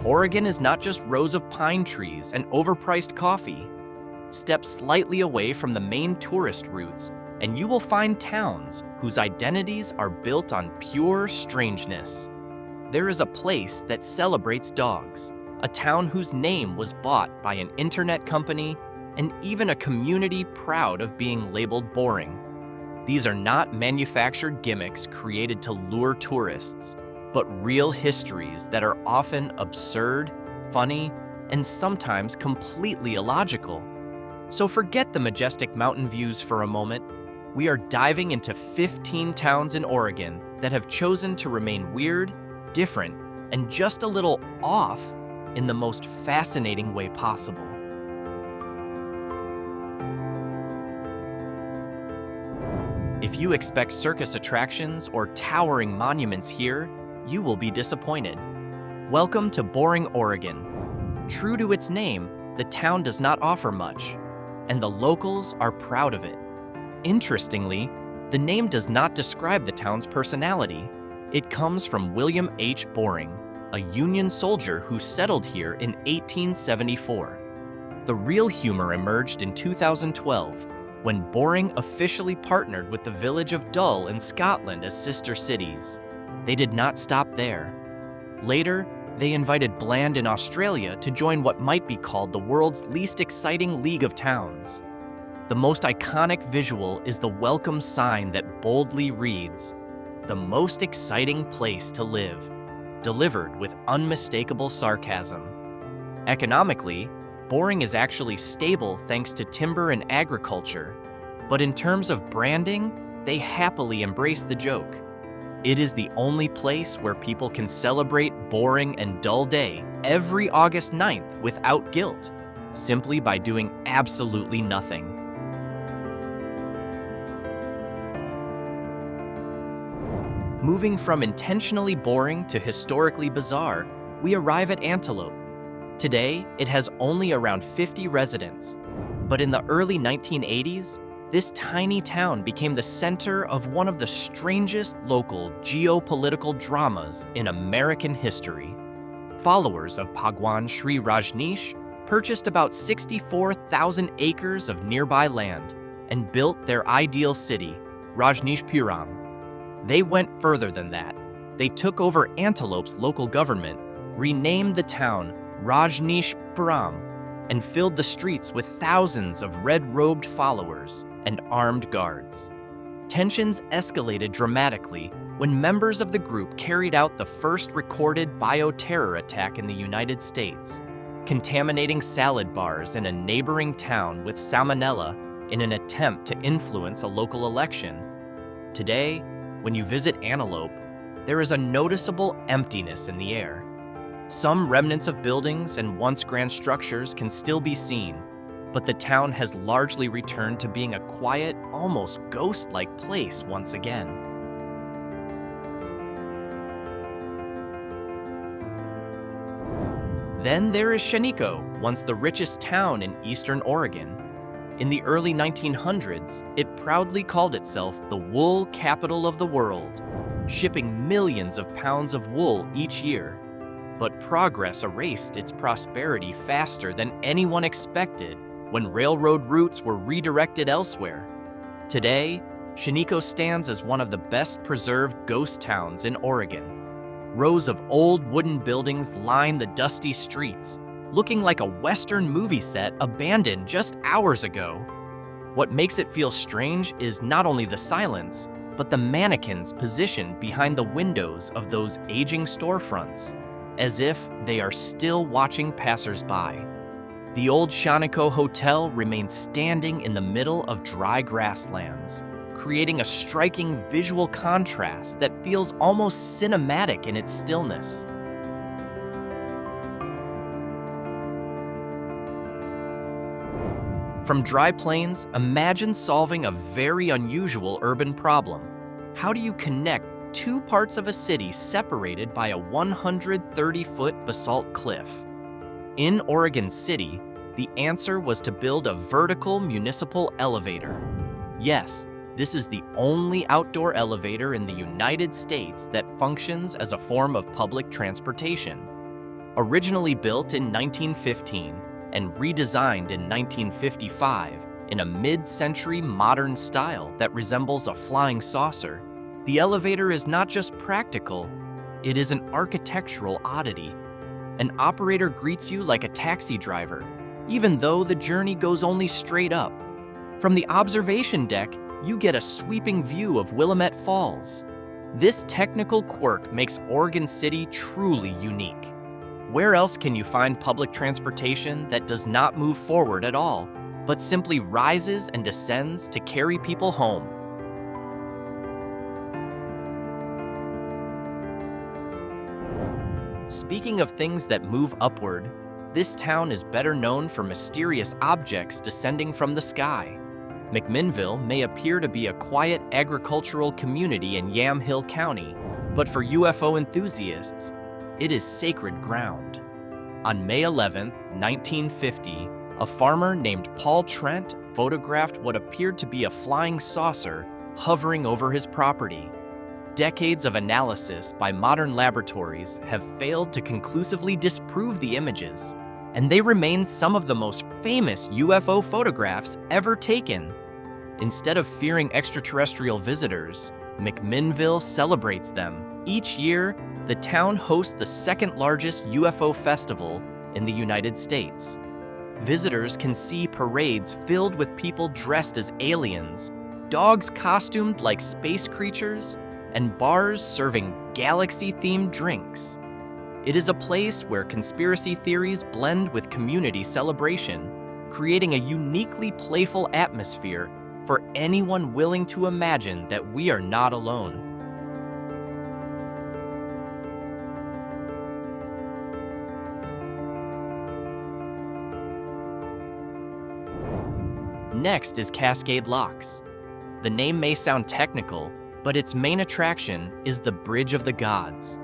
Oregon is not just rows of pine trees and overpriced coffee. Step slightly away from the main tourist routes, and you will find towns whose identities are built on pure strangeness. There is a place that celebrates dogs, a town whose name was bought by an internet company, and even a community proud of being labeled boring. These are not manufactured gimmicks created to lure tourists, but real histories that are often absurd, funny, and sometimes completely illogical. So forget the majestic mountain views for a moment. We are diving into 15 towns in Oregon that have chosen to remain weird, different, and just a little off in the most fascinating way possible. If you expect circus attractions or towering monuments here, you will be disappointed. Welcome to boring Oregon. True to its name, the town does not offer much, and the locals are proud of it. Interestingly, the name does not describe the town's personality. It comes from William H. Boring, a Union soldier who settled here in 1874. The real humor emerged in 2012, when Boring officially partnered with the village of Dull in Scotland as sister cities. They did not stop there. Later, they invited Bland in Australia to join what might be called the world's least exciting league of towns. The most iconic visual is the welcome sign that boldly reads, "The most exciting place to live," delivered with unmistakable sarcasm. Economically, Boring is actually stable thanks to timber and agriculture, but in terms of branding, they happily embrace the joke. It is the only place where people can celebrate Boring and Dull Day every August 9th without guilt, simply by doing absolutely nothing. Moving from intentionally boring to historically bizarre, we arrive at Antelope. Today, it has only around 50 residents, but in the early 1980s, this tiny town became the center of one of the strangest local geopolitical dramas in American history. Followers of Bhagwan Sri Rajneesh purchased about 64,000 acres of nearby land and built their ideal city, Rajneeshpuram. They went further than that. They took over Antelope's local government, renamed the town Rajneeshpuram, and filled the streets with thousands of red-robed followers and armed guards. Tensions escalated dramatically when members of the group carried out the first recorded bioterror attack in the United States, contaminating salad bars in a neighboring town with salmonella in an attempt to influence a local election. Today, when you visit Antelope, there is a noticeable emptiness in the air. Some remnants of buildings and once grand structures can still be seen, but the town has largely returned to being a quiet, almost ghost-like place once again. Then there is Shaniko, once the richest town in eastern Oregon. In the early 1900s, it proudly called itself the wool capital of the world, shipping millions of pounds of wool each year. But progress erased its prosperity faster than anyone expected when railroad routes were redirected elsewhere. Today, Shaniko stands as one of the best preserved ghost towns in Oregon. Rows of old wooden buildings line the dusty streets, looking like a Western movie set abandoned just hours ago. What makes it feel strange is not only the silence, but the mannequins positioned behind the windows of those aging storefronts, as if they are still watching passersby. The old Shaniko Hotel remains standing in the middle of dry grasslands, creating a striking visual contrast that feels almost cinematic in its stillness. From dry plains, imagine solving a very unusual urban problem. How do you connect two parts of a city separated by a 130-foot basalt cliff? In Oregon City, the answer was to build a vertical municipal elevator. Yes, this is the only outdoor elevator in the United States that functions as a form of public transportation. Originally built in 1915 and redesigned in 1955 in a mid-century modern style that resembles a flying saucer, the elevator is not just practical, it is an architectural oddity. An operator greets you like a taxi driver, even though the journey goes only straight up. From the observation deck, you get a sweeping view of Willamette Falls. This technical quirk makes Oregon City truly unique. Where else can you find public transportation that does not move forward at all, but simply rises and descends to carry people home? Speaking of things that move upward, this town is better known for mysterious objects descending from the sky. McMinnville may appear to be a quiet agricultural community in Yamhill County, but for UFO enthusiasts, it is sacred ground. On May 11, 1950, a farmer named Paul Trent photographed what appeared to be a flying saucer hovering over his property. Decades of analysis by modern laboratories have failed to conclusively disprove the images, and they remain some of the most famous UFO photographs ever taken. Instead of fearing extraterrestrial visitors, McMinnville celebrates them. Each year, the town hosts the second-largest UFO festival in the United States. Visitors can see parades filled with people dressed as aliens, dogs costumed like space creatures, and bars serving galaxy-themed drinks. It is a place where conspiracy theories blend with community celebration, creating a uniquely playful atmosphere for anyone willing to imagine that we are not alone. Next is Cascade Locks. The name may sound technical, but its main attraction is the Bridge of the Gods.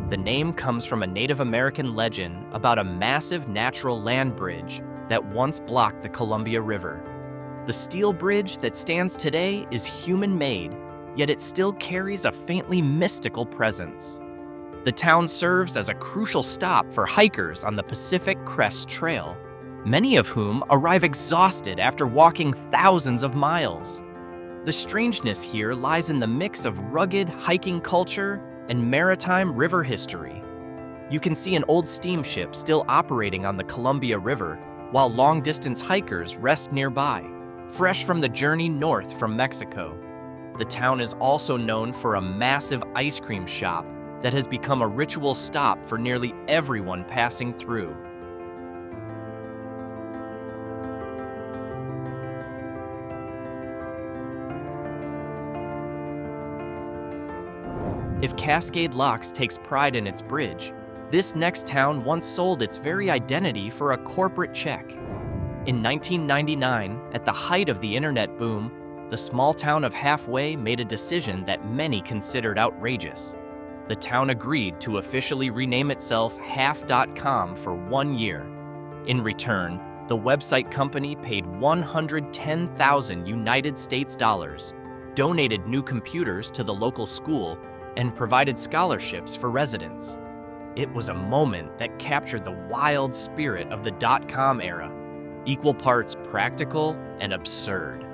The name comes from a Native American legend about a massive natural land bridge that once blocked the Columbia River. The steel bridge that stands today is human-made, yet it still carries a faintly mystical presence. The town serves as a crucial stop for hikers on the Pacific Crest Trail, many of whom arrive exhausted after walking thousands of miles. The strangeness here lies in the mix of rugged hiking culture and maritime river history. You can see an old steamship still operating on the Columbia River, while long-distance hikers rest nearby, fresh from the journey north from Mexico. The town is also known for a massive ice cream shop that has become a ritual stop for nearly everyone passing through. If Cascade Locks takes pride in its bridge, this next town once sold its very identity for a corporate check. In 1999, at the height of the internet boom, the small town of Halfway made a decision that many considered outrageous. The town agreed to officially rename itself Half.com for 1 year. In return, the website company paid 110,000 United States dollars, donated new computers to the local school, and provided scholarships for residents. It was a moment that captured the wild spirit of the dot-com era, equal parts practical and absurd.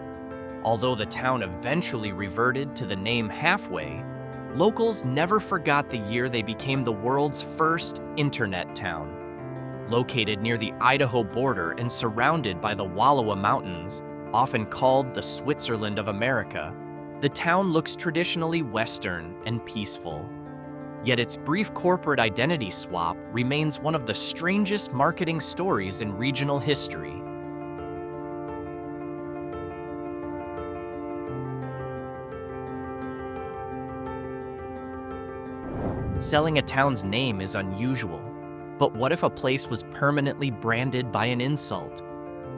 Although the town eventually reverted to the name Halfway, locals never forgot the year they became the world's first internet town. Located near the Idaho border and surrounded by the Wallowa Mountains, often called the Switzerland of America, the town looks traditionally Western and peaceful. Yet its brief corporate identity swap remains one of the strangest marketing stories in regional history. Selling a town's name is unusual, but what if a place was permanently branded by an insult?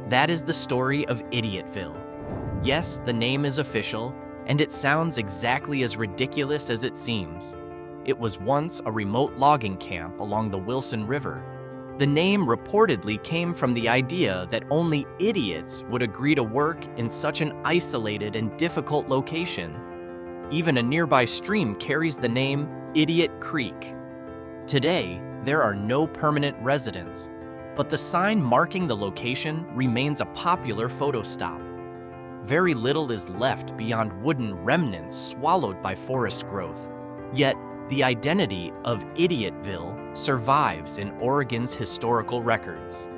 That is the story of Idiotville. Yes, the name is official, and it sounds exactly as ridiculous as it seems. It was once a remote logging camp along the Wilson River. The name reportedly came from the idea that only idiots would agree to work in such an isolated and difficult location. Even a nearby stream carries the name Idiot Creek. Today, there are no permanent residents, but the sign marking the location remains a popular photo stop. Very little is left beyond wooden remnants swallowed by forest growth, yet the identity of Idiotville survives in Oregon's historical records.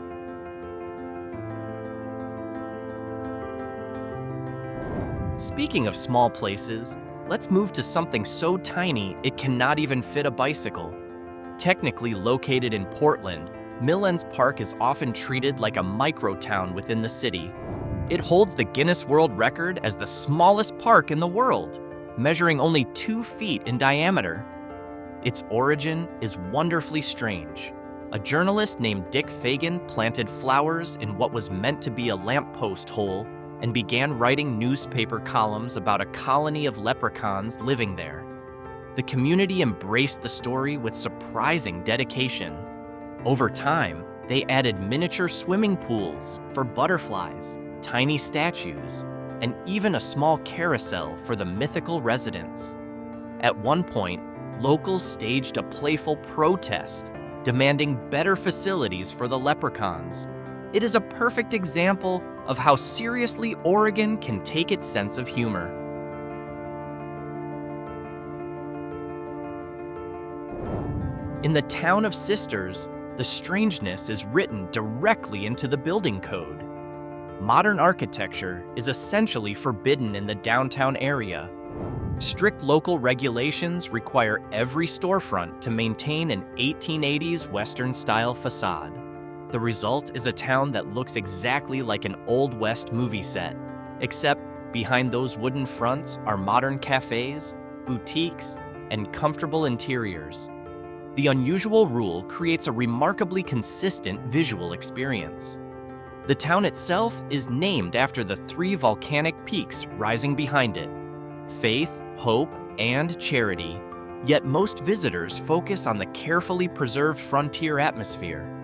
Speaking of small places, let's move to something so tiny it cannot even fit a bicycle. Technically located in Portland, Millens Park is often treated like a micro-town within the city. It holds the Guinness World Record as the smallest park in the world, measuring only 2 feet in diameter. Its origin is wonderfully strange. A journalist named Dick Fagan planted flowers in what was meant to be a lamppost hole and began writing newspaper columns about a colony of leprechauns living there. The community embraced the story with surprising dedication. Over time, they added miniature swimming pools for butterflies, tiny statues, and even a small carousel for the mythical residents. At one point, locals staged a playful protest, demanding better facilities for the leprechauns. It is a perfect example of how seriously Oregon can take its sense of humor. In the town of Sisters, the strangeness is written directly into the building code. Modern architecture is essentially forbidden in the downtown area. Strict local regulations require every storefront to maintain an 1880s Western-style facade. The result is a town that looks exactly like an Old West movie set, except behind those wooden fronts are modern cafes, boutiques, and comfortable interiors. The unusual rule creates a remarkably consistent visual experience. The town itself is named after the 3 volcanic peaks rising behind it: Faith, Hope, and Charity. Yet most visitors focus on the carefully preserved frontier atmosphere.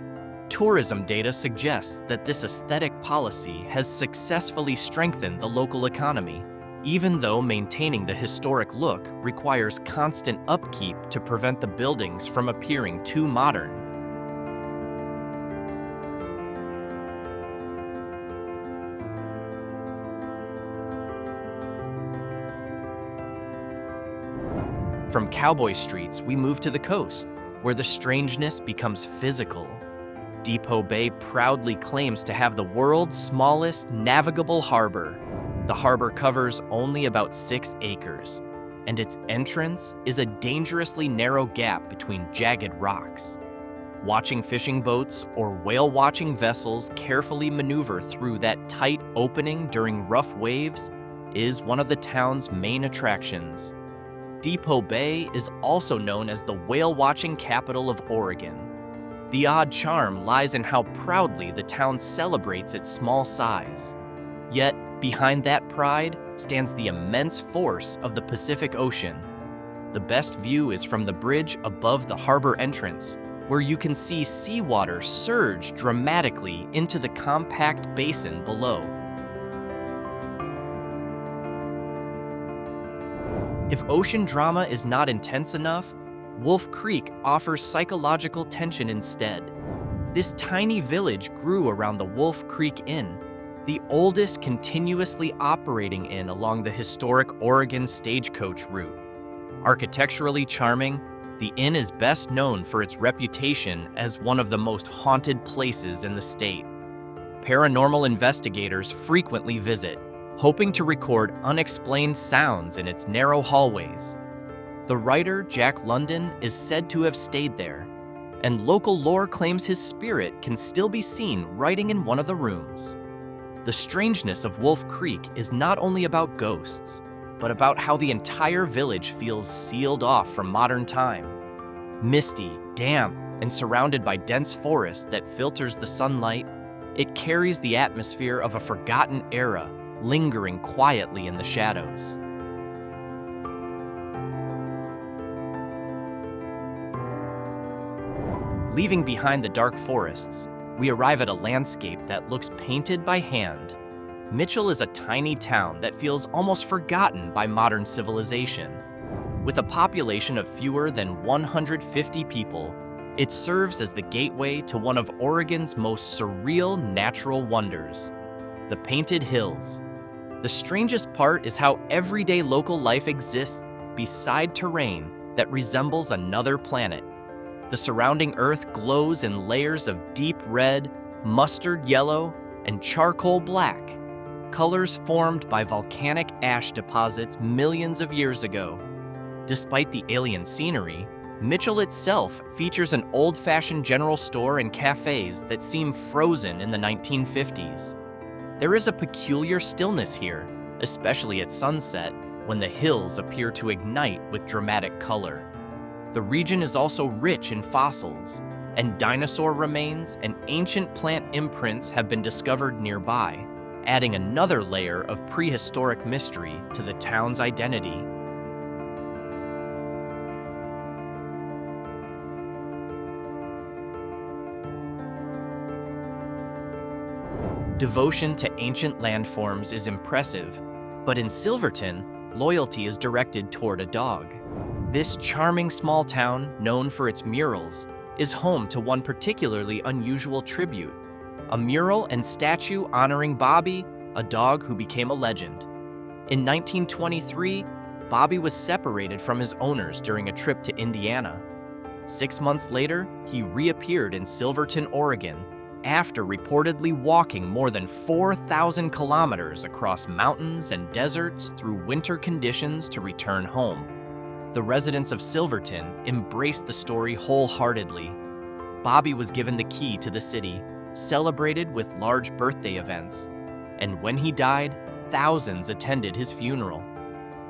Tourism data suggests that this aesthetic policy has successfully strengthened the local economy, even though maintaining the historic look requires constant upkeep to prevent the buildings from appearing too modern. From cowboy streets, we move to the coast, where the strangeness becomes physical. Depoe Bay proudly claims to have the world's smallest navigable harbor. The harbor covers only about 6 acres, and its entrance is a dangerously narrow gap between jagged rocks. Watching fishing boats or whale-watching vessels carefully maneuver through that tight opening during rough waves is one of the town's main attractions. Depoe Bay is also known as the whale-watching capital of Oregon. The odd charm lies in how proudly the town celebrates its small size. Yet, behind that pride stands the immense force of the Pacific Ocean. The best view is from the bridge above the harbor entrance, where you can see seawater surge dramatically into the compact basin below. If ocean drama is not intense enough, Wolf Creek offers psychological tension instead. This tiny village grew around the Wolf Creek Inn, the oldest continuously operating inn along the historic Oregon stagecoach route. Architecturally charming, the inn is best known for its reputation as one of the most haunted places in the state. Paranormal investigators frequently visit, hoping to record unexplained sounds in its narrow hallways. The writer, Jack London, is said to have stayed there, and local lore claims his spirit can still be seen writing in one of the rooms. The strangeness of Wolf Creek is not only about ghosts, but about how the entire village feels sealed off from modern time. Misty, damp, and surrounded by dense forest that filters the sunlight, it carries the atmosphere of a forgotten era, lingering quietly in the shadows. Leaving behind the dark forests, we arrive at a landscape that looks painted by hand. Mitchell is a tiny town that feels almost forgotten by modern civilization. With a population of fewer than 150 people, It serves as the gateway to one of Oregon's most surreal natural wonders, the Painted Hills. The strangest part is how everyday local life exists beside terrain that resembles another planet. The surrounding earth glows in layers of deep red, mustard yellow, and charcoal black, colors formed by volcanic ash deposits millions of years ago. Despite the alien scenery, Mitchell itself features an old-fashioned general store and cafes that seem frozen in the 1950s. There is a peculiar stillness here, especially at sunset, when the hills appear to ignite with dramatic color. The region is also rich in fossils, and dinosaur remains and ancient plant imprints have been discovered nearby, adding another layer of prehistoric mystery to the town's identity. Devotion to ancient landforms is impressive, but in Silverton, loyalty is directed toward a dog. This charming small town, known for its murals, is home to one particularly unusual tribute, a mural and statue honoring Bobby, a dog who became a legend. In 1923, Bobby was separated from his owners during a trip to Indiana. 6 months later, he reappeared in Silverton, Oregon, after reportedly walking more than 4,000 kilometers across mountains and deserts through winter conditions to return home. The residents of Silverton embraced the story wholeheartedly. Bobby was given the key to the city, celebrated with large birthday events, and when he died, thousands attended his funeral.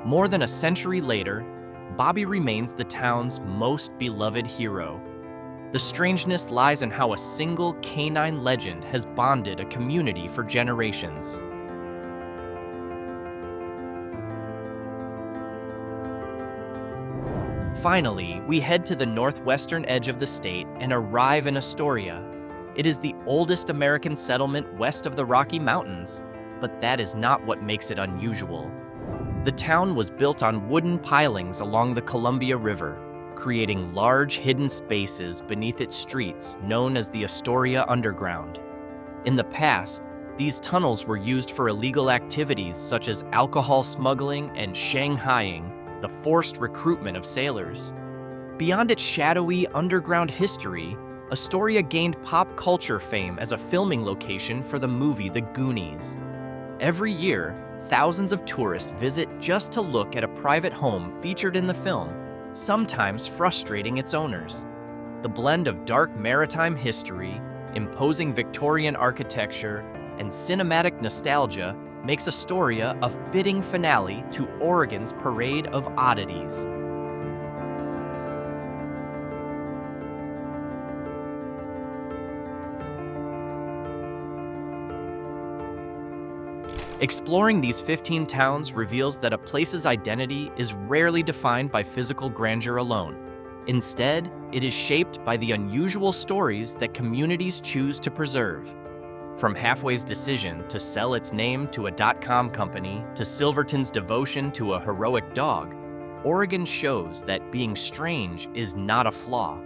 More than a century later, Bobby remains the town's most beloved hero. The strangeness lies in how a single canine legend has bonded a community for generations. Finally, we head to the northwestern edge of the state and arrive in Astoria. It is the oldest American settlement west of the Rocky Mountains, but that is not what makes it unusual. The town was built on wooden pilings along the Columbia River, creating large hidden spaces beneath its streets known as the Astoria Underground. In the past, these tunnels were used for illegal activities such as alcohol smuggling and shanghaiing, the forced recruitment of sailors. Beyond its shadowy underground history, Astoria gained pop culture fame as a filming location for the movie The Goonies. Every year, thousands of tourists visit just to look at a private home featured in the film, sometimes frustrating its owners. The blend of dark maritime history, imposing Victorian architecture, and cinematic nostalgia makes Astoria a fitting finale to Oregon's parade of oddities. Exploring these 15 towns reveals that a place's identity is rarely defined by physical grandeur alone. Instead, it is shaped by the unusual stories that communities choose to preserve. From Halfway's decision to sell its name to a .com company to Silverton's devotion to a heroic dog, Oregon shows that being strange is not a flaw.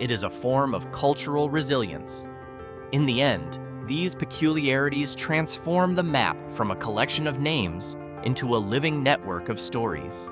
It is a form of cultural resilience. In the end, these peculiarities transform the map from a collection of names into a living network of stories.